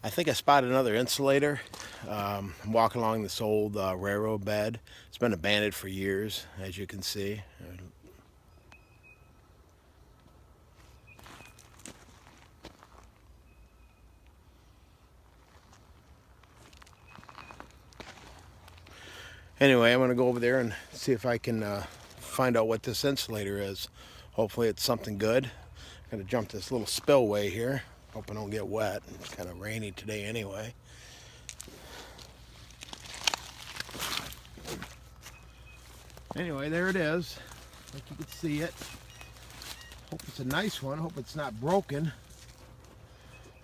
I think I spotted another insulator. I'm walking along this old railroad bed. It's been abandoned for years, as you can see. Anyway, I'm going to go over there and see if I can find out what this insulator is. Hopefully it's something good. I'm going to jump this little spillway here. Hope I don't get wet. It's kind of rainy today anyway. Anyway, there it is. Like you can see it. Hope it's a nice one. Hope it's not broken.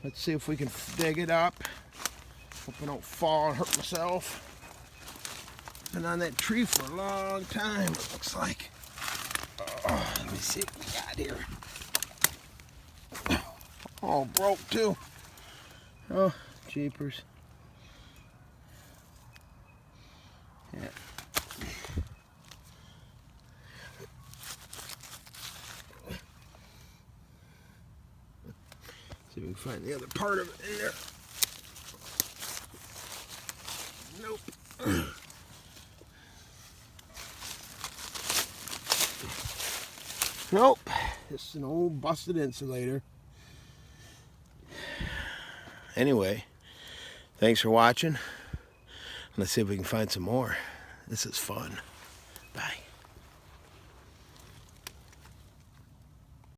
Let's see if we can dig it up. Hope I don't fall and hurt myself. Been on that tree for a long time, it looks like. Oh, let me see what we got here. Oh, broke too. Oh, jeepers. Yeah. See if we can find the other part of it in there. Nope. Nope. It's an old busted insulator. Anyway, thanks for watching. Let's see if we can find some more. This is fun. Bye.